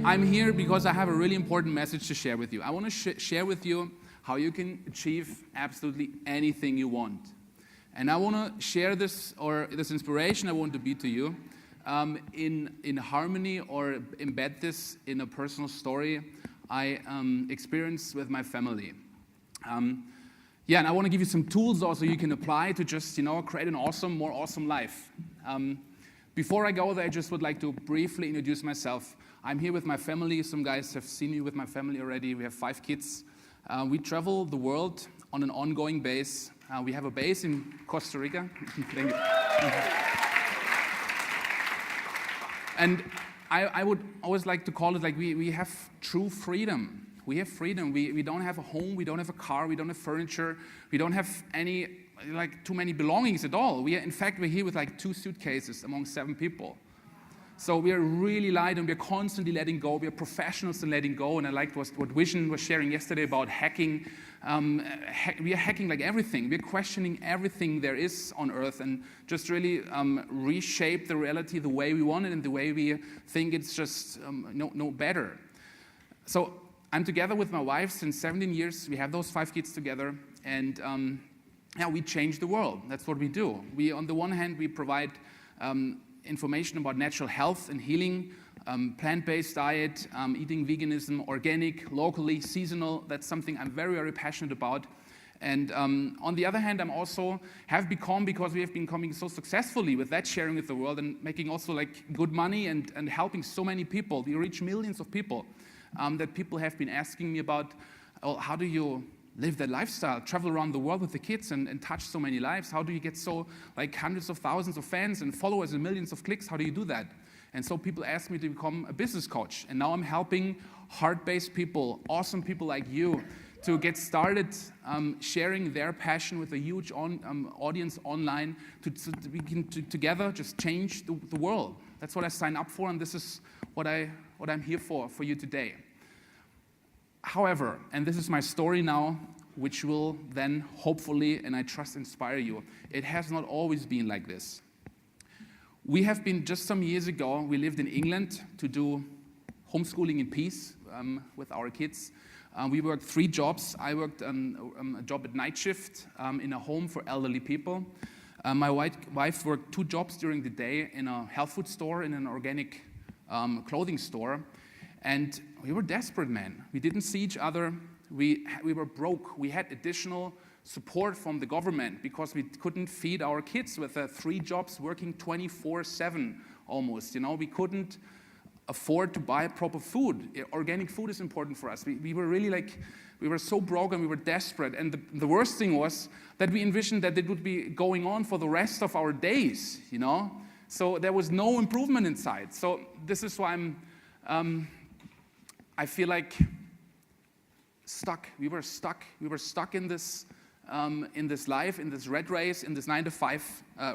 I'm here because I have a really important message to share with you. I want to share with you how you can achieve absolutely anything you want. And I want to share this inspiration I want to be to you in harmony, or embed this in a personal story I experienced with my family. And I want to give you some tools also you can apply to just, create an more awesome life. Before I go there, I just would like to briefly introduce myself. I'm here with my family. Some guys have seen me with my family already. We have 5 kids. We travel the world on an ongoing base. We have a base in Costa Rica. Thank you. And I would always like to call it like we have true freedom. We have freedom. We don't have a home. We don't have a car. We don't have furniture. We don't have too many belongings at all. In fact, we're here with 2 suitcases among 7 people. So we are really light, and we're constantly letting go. We are professionals in letting go. And I liked what Vision was sharing yesterday about hacking. We are hacking everything. We're questioning everything there is on Earth, and just really reshape the reality the way we want it and the way we think it's just no better. So I'm together with my wife since 17 years. We have those 5 kids together, and we change the world. That's what we do. On the one hand, we provide information about natural health and healing, plant-based diet, eating veganism, organic, locally, seasonal. That's something I'm very, very passionate about. And on the other hand, I'm also because we have been coming so successfully with that sharing with the world and making also good money and helping so many people. We reach millions of people that people have been asking me about, how do you live that lifestyle, travel around the world with the kids and touch so many lives? How do you get so hundreds of thousands of fans and followers and millions of clicks? How do you do that? And so people ask me to become a business coach. And now I'm helping heart-based people, awesome people like you, to get started sharing their passion with a huge audience online so we can together just change the world. That's what I signed up for, and this is what I'm here for you today. However, and this is my story now, which will then hopefully, and I trust, inspire you. It has not always been like this. We have been, just some years ago, we lived in England to do homeschooling in peace with our kids. We worked 3 jobs. I worked a job at night shift in a home for elderly people. My wife worked 2 jobs during the day in a health food store, in an organic clothing store. And we were desperate, man. We didn't see each other. We were broke. We had additional support from the government because we couldn't feed our kids with 3 jobs working 24/7 almost. We couldn't afford to buy proper food. Organic food is important for us. We were really we were so broke and we were desperate. And the worst thing was that we envisioned that it would be going on for the rest of our days, So there was no improvement inside. So this is why I feel stuck. We were stuck. We were stuck in this life, in this red race, in this 9-to-5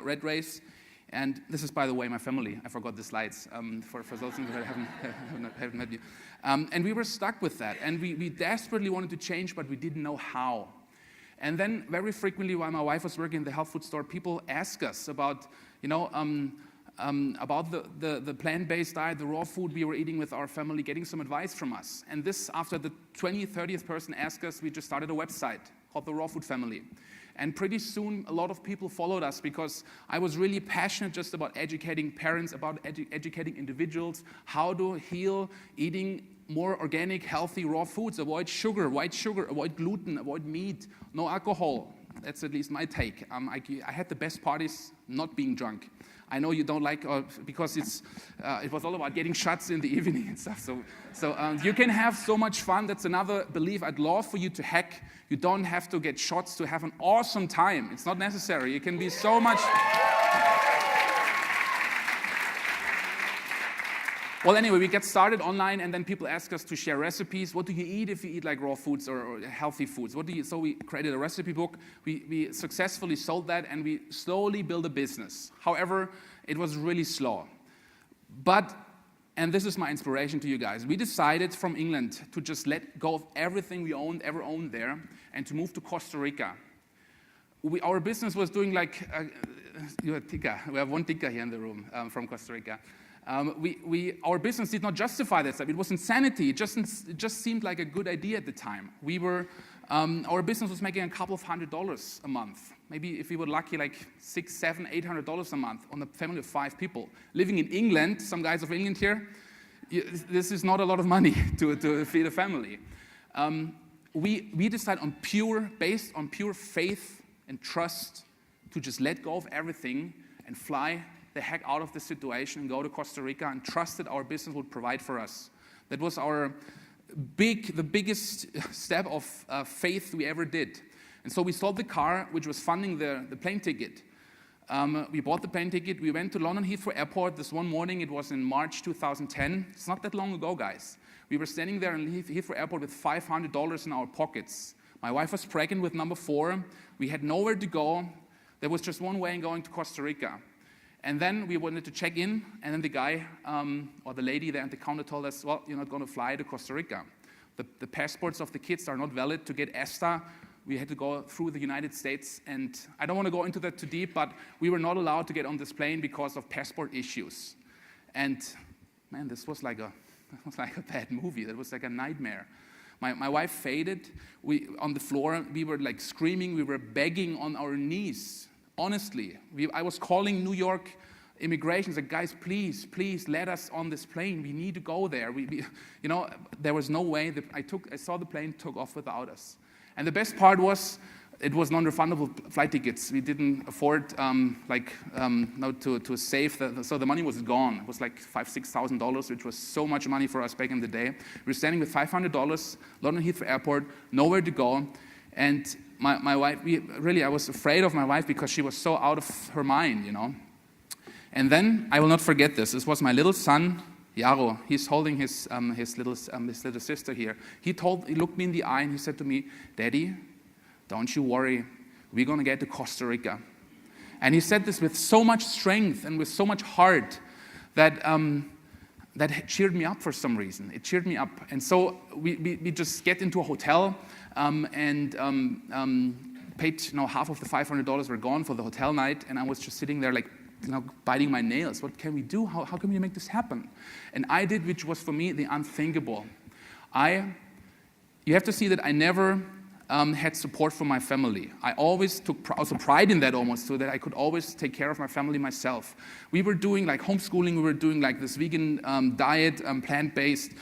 red race. And this is, by the way, my family. I forgot the slides for those who haven't met you. And we were stuck with that. And we desperately wanted to change, but we didn't know how. And then very frequently, while my wife was working in the health food store, people ask us about, about the plant-based diet, the raw food we were eating with our family, getting some advice from us. And this, after the 20th, 30th person asked us, we just started a website called The Raw Food Family. And pretty soon, a lot of people followed us because I was really passionate just about educating parents, about educating individuals, how to heal eating more organic, healthy, raw foods, avoid sugar, white sugar, avoid gluten, avoid meat, no alcohol. That's at least my take. I had the best parties not being drunk. I know you don't like, because it was all about getting shots in the evening and stuff. So you can have so much fun. That's another belief I'd love for you to hack. You don't have to get shots to have an awesome time. It's not necessary. It can be so much. Well, anyway, we get started online, and then people ask us to share recipes. What do you eat if you eat raw foods or healthy foods? So we created a recipe book. We successfully sold that, and we slowly built a business. However, it was really slow. But, and this is my inspiration to you guys, we decided from England to just let go of everything we ever owned there, and to move to Costa Rica. Our business was doing you have Tika. We have one Tika here in the room from Costa Rica. Our business did not justify that stuff. It was insanity. It just seemed like a good idea at the time. Our business was making a couple of $100 a month. Maybe if we were lucky, like $600, $700, $800 a month on a family of 5 people. Living in England, some guys of England here, this is not a lot of money to feed a family. We decided based on pure faith and trust, to just let go of everything and fly the heck out of the situation and go to Costa Rica and trust that our business would provide for us. That was the biggest step of faith we ever did. And so we sold the car, which was funding the plane ticket. We bought the plane ticket. We went to London Heathrow Airport this one morning. It was in March 2010. It's not that long ago, guys. We were standing there in Heathrow Airport with $500 in our pockets. My wife was pregnant with number 4. We had nowhere to go. There was just one way in going to Costa Rica. And then we wanted to check in, and then the guy or the lady there at the counter told us, well, you're not going to fly to Costa Rica. The passports of the kids are not valid to get ESTA. We had to go through the United States, and I don't want to go into that too deep, but we were not allowed to get on this plane because of passport issues. And man, this was like a bad movie. That was like a nightmare. My wife fainted. On the floor, we were like screaming. We were begging on our knees. Honestly, I was calling New York immigration. Said, guys, please let us on this plane. We need to go there. There was no way. I saw the plane took off without us. And the best part was, it was non-refundable flight tickets. We didn't afford to save so the money was gone. It was like $5,000, $6,000, which was so much money for us back in the day. We were standing with $500, London Heathrow Airport, nowhere to go, and my wife. I was afraid of my wife because she was so out of her mind, And then I will not forget this. This was my little son, Yaro. He's holding his little sister here. He looked me in the eye and he said to me, "Daddy, don't you worry, we're going to get to Costa Rica." And he said this with so much strength and with so much heart that cheered me up for some reason. It cheered me up. And so we just get into a hotel and paid, half of the $500 were gone for the hotel night. And I was just sitting there like, biting my nails. What can we do? How can we make this happen? And I did, which was for me the unthinkable. You have to see that I never had support from my family. I always took also pride in that almost, so that I could always take care of my family myself. We were doing like homeschooling. We were doing like this vegan diet, plant-based.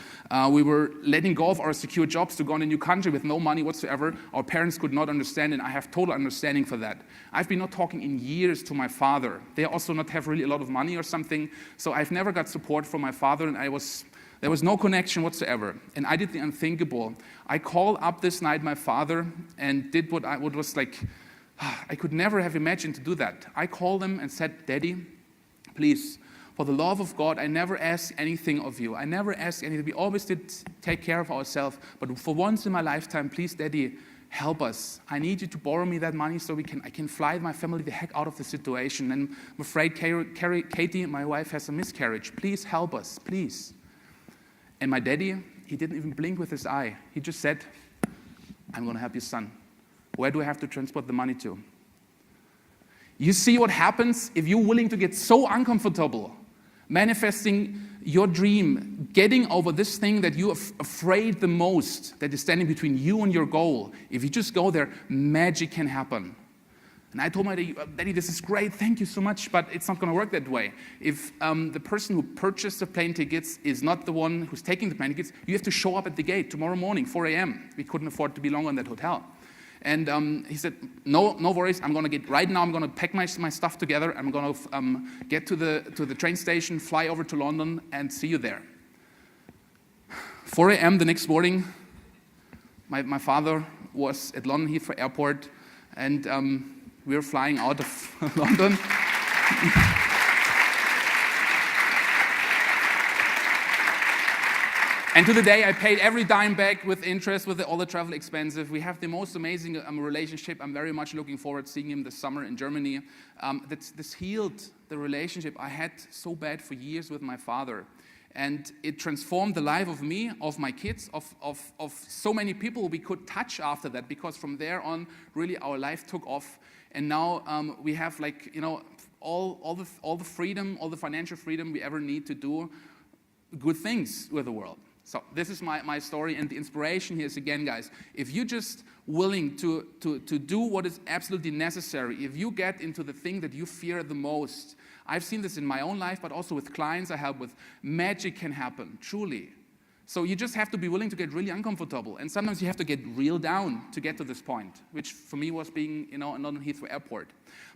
We were letting go of our secure jobs to go in a new country with no money whatsoever. Our parents could not understand, and I have total understanding for that. I've been not talking in years to my father. They also not have really a lot of money or something. So I've never got support from my father, and there was no connection whatsoever. And I did the unthinkable. I called up this night my father and did what was like, I could never have imagined to do that. I called him and said, "Daddy, please, for the love of God, I never asked anything of you. I never asked anything. We always did take care of ourselves. But for once in my lifetime, please, Daddy, help us. I need you to borrow me that money so I can fly my family the heck out of the situation. And I'm afraid Katie, my wife, has a miscarriage. Please help us, please." And my daddy, he didn't even blink with his eye. He just said, "I'm going to help your son. Where do I have to transport the money to?" You see what happens if you're willing to get so uncomfortable, manifesting your dream, getting over this thing that you're afraid the most, that is standing between you and your goal. If you just go there, magic can happen. And I told my daddy, "Daddy, this is great, thank you so much, but it's not going to work that way. If the person who purchased the plane tickets is not the one who's taking the plane tickets, you have to show up at the gate tomorrow morning, 4 a.m. We couldn't afford to be longer in that hotel. And he said, no worries, I'm going to pack my stuff together, I'm going to get to the train station, fly over to London, and see you there. 4 a.m. the next morning, my father was at London Heathrow Airport, and we were flying out of London. And to the day, I paid every dime back with interest, with all the travel expenses. We have the most amazing relationship. I'm very much looking forward to seeing him this summer in Germany. This healed the relationship I had so bad for years with my father. And it transformed the life of me, of my kids, of so many people we could touch after that, because from there on, really our life took off. And now we have all the freedom, all the financial freedom we ever need to do good things with the world. So this is my story, and the inspiration here is, again, guys, if you're just willing to do what is absolutely necessary, if you get into the thing that you fear the most, I've seen this in my own life, but also with clients I help with, magic can happen, truly. So you just have to be willing to get really uncomfortable, and sometimes you have to get real down to get to this point, which for me was being, in London Heathrow Airport.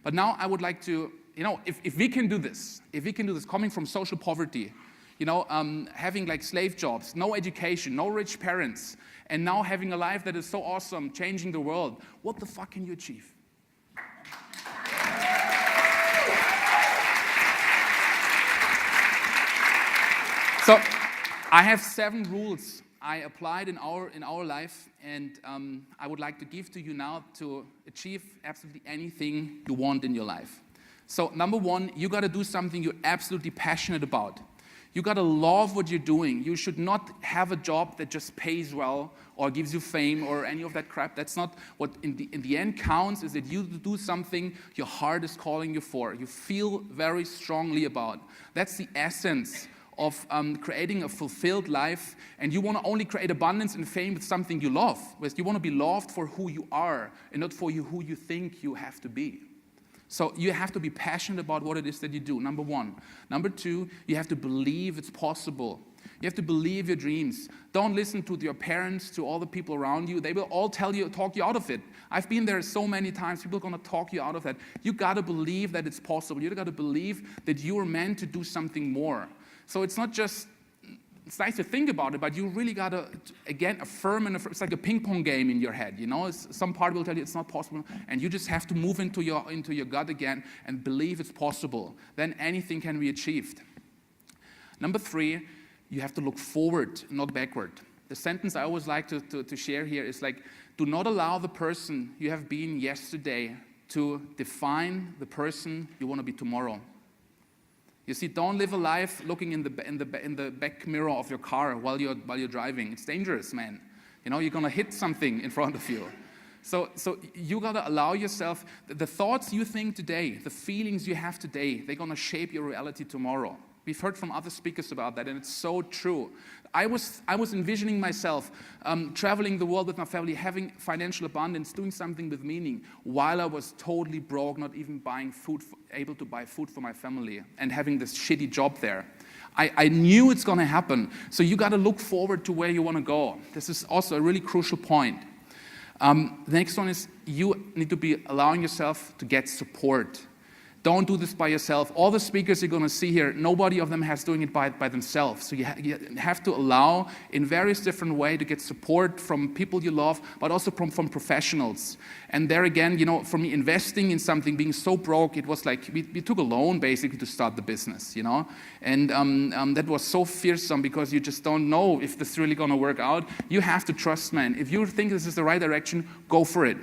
But now I would like to, if we can do this, coming from social poverty, having like slave jobs, no education, no rich parents, and now having a life that is so awesome, changing the world, what the fuck can you achieve? So I have 7 rules I applied in our life, and I would like to give to you now to achieve absolutely anything you want in your life. So number 1, you got to do something you're absolutely passionate about. You got to love what you're doing. You should not have a job that just pays well or gives you fame or any of that crap. That's not what in the end counts, is that you do something your heart is calling you for. You feel very strongly about. That's the essence of creating a fulfilled life. And you want to only create abundance and fame with something you love. You want to be loved for who you are and not for who you think you have to be. So you have to be passionate about what it is that you do, number 1. Number 2, you have to believe it's possible. You have to believe your dreams. Don't listen to your parents, to all the people around you. They will all talk you out of it. I've been there so many times. People are going to talk you out of that. You got to believe that it's possible. You got to believe that you are meant to do something more. So it's not just, it's nice to think about it, but you really got to, again, affirm, and it's like a ping pong game in your head, Some part will tell you it's not possible, and you just have to move into your gut again and believe it's possible. Then anything can be achieved. Number 3, you have to look forward, not backward. The sentence I always like to share here is like, do not allow the person you have been yesterday to define the person you want to be tomorrow. You see, don't live a life looking in the back mirror of your car while you're driving. It's dangerous, man. You're gonna hit something in front of you. So you gotta allow yourself, the thoughts you think today, the feelings you have today, they're gonna shape your reality tomorrow. We've heard from other speakers about that, and it's so true. I was envisioning myself traveling the world with my family, having financial abundance, doing something with meaning, while I was totally broke, not even able to buy food for my family, and having this shitty job there. I knew it's going to happen. So you got to look forward to where you want to go. This is also a really crucial point. The next one is you need to be allowing yourself to get support. Don't do this by yourself. All the speakers you're going to see here, nobody of them has doing it by themselves. So you have to allow, in various different ways, to get support from people you love, but also from professionals. And there again, for me, investing in something, being so broke, it was like we took a loan basically to start the business, And that was so fearsome because you just don't know if this is really going to work out. You have to trust, man. If you think this is the right direction, go for it.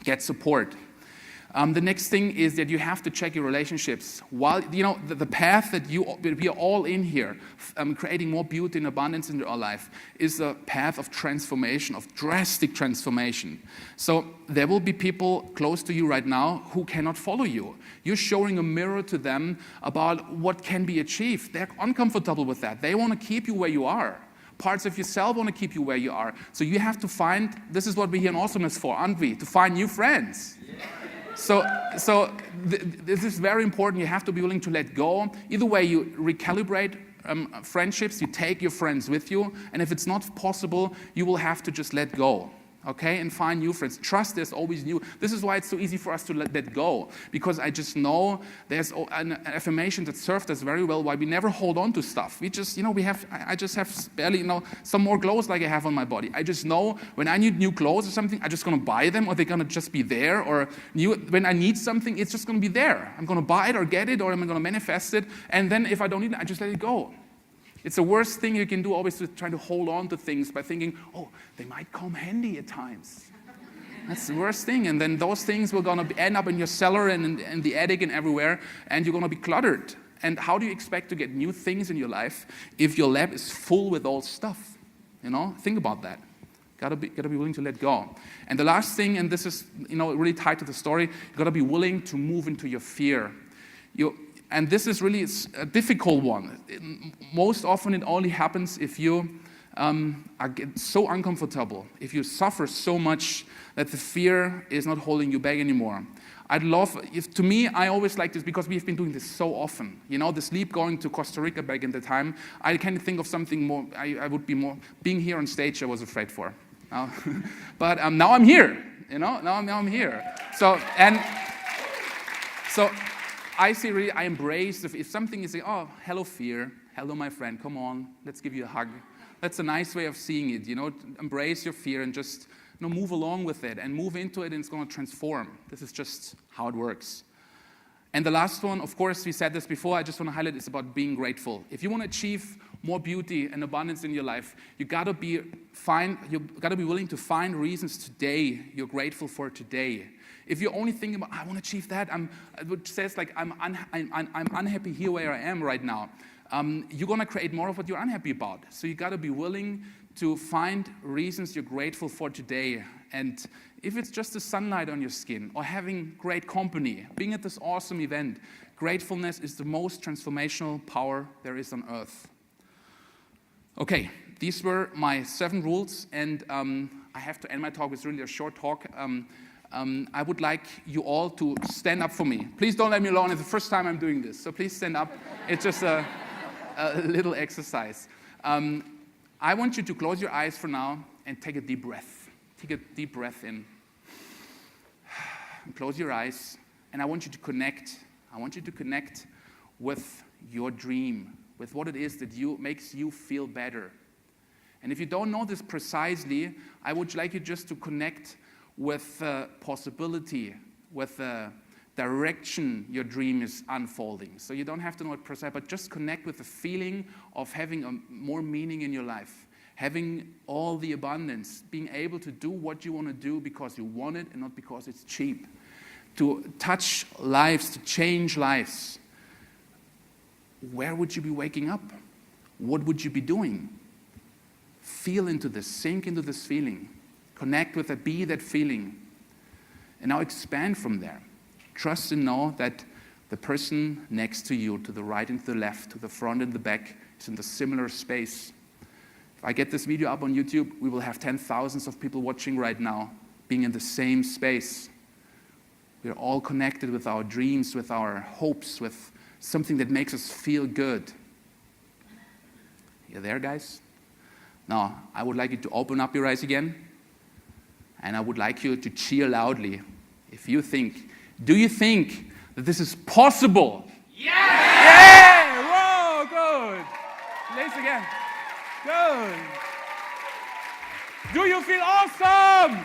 Get support. The next thing is that you have to check your relationships. While the path that we are all in here, creating more beauty and abundance in our life, is a path of transformation, of drastic transformation. So there will be people close to you right now who cannot follow you. You're showing a mirror to them about what can be achieved. They're uncomfortable with that. They want to keep you where you are. Parts of yourself want to keep you where you are. So you have to find, this is what we're here in Awesomeness for, aren't we? To find new friends. So this is very important. You have to be willing to let go. Either way, you recalibrate friendships. You take your friends with you. And if it's not possible, you will have to just let go. Okay, and find new friends. Trust there's always new. This is why it's so easy for us to let that go, because I just know there's an affirmation that served us very well. Why we never hold on to stuff. We just, I just have barely, some more clothes like I have on my body. I just know when I need new clothes or something, I'm just gonna buy them, or they're gonna just be there. Or when I need something, it's just gonna be there. I'm gonna buy it or get it, or I'm gonna manifest it. And then if I don't need it, I just let it go. It's the worst thing you can do, always to try to hold on to things by thinking, oh, they might come handy at times. That's the worst thing. And then those things will going to end up in your cellar and in the attic and everywhere, and you're going to be cluttered. And how do you expect to get new things in your life if your lab is full with old stuff? Think about that. Gotta be willing to let go. And the last thing, and this is really tied to the story, you gotta be willing to move into your fear. And this is really a difficult one. Most often it only happens if you get so uncomfortable, if you suffer so much that the fear is not holding you back anymore. To me, I always like this because we've been doing this so often. The sleep going to Costa Rica back in the time, I can't think of something more, I would be more, being here on stage I was afraid for. But now I'm here, now I'm here. So I see really, I embrace, if something is, oh, hello fear, hello my friend, come on, let's give you a hug. That's a nice way of seeing it, embrace your fear and just move along with it and move into it, and it's going to transform. This is just how it works. And the last one, of course, we said this before, I just want to highlight, is about being grateful. If you want to achieve more beauty and abundance in your life, you got to be willing to find reasons today you're grateful for today. If you're only thinking about, I want to achieve that, which says like I'm unhappy here where I am right now, you're going to create more of what you're unhappy about. So you got to be willing to find reasons you're grateful for today. And if it's just the sunlight on your skin or having great company, being at this awesome event, gratefulness is the most transformational power there is on earth. Okay, these were my 7 rules, and I have to end my talk. It's really a short talk. I would like you all to stand up for me. Please don't let me alone. It's the first time I'm doing this, so please stand up. It's just a little exercise. I want you to close your eyes for now and take a deep breath. Take a deep breath in. And close your eyes, and I want you to connect. I want you to connect with your dream, with what it is that makes you feel better. And if you don't know this precisely, I would like you just to connect with possibility, with the direction your dream is unfolding. So you don't have to know it precisely, but just connect with the feeling of having more meaning in your life, having all the abundance, being able to do what you want to do because you want it and not because it's cheap, to touch lives, to change lives. Where would you be waking up? What would you be doing? Feel into this, sink into this feeling. Connect with it, be that feeling. And now expand from there. Trust and know that the person next to you, to the right and to the left, to the front and the back, is in the similar space. If I get this video up on YouTube, we will have 10,000s of people watching right now, being in the same space. We're all connected with our dreams, with our hopes, with something that makes us feel good. You there, guys? Now, I would like you to open up your eyes again, and I would like you to cheer loudly. Do you think that this is possible? Yeah! Yeah! Whoa, good. Place again. Good. Do you feel awesome?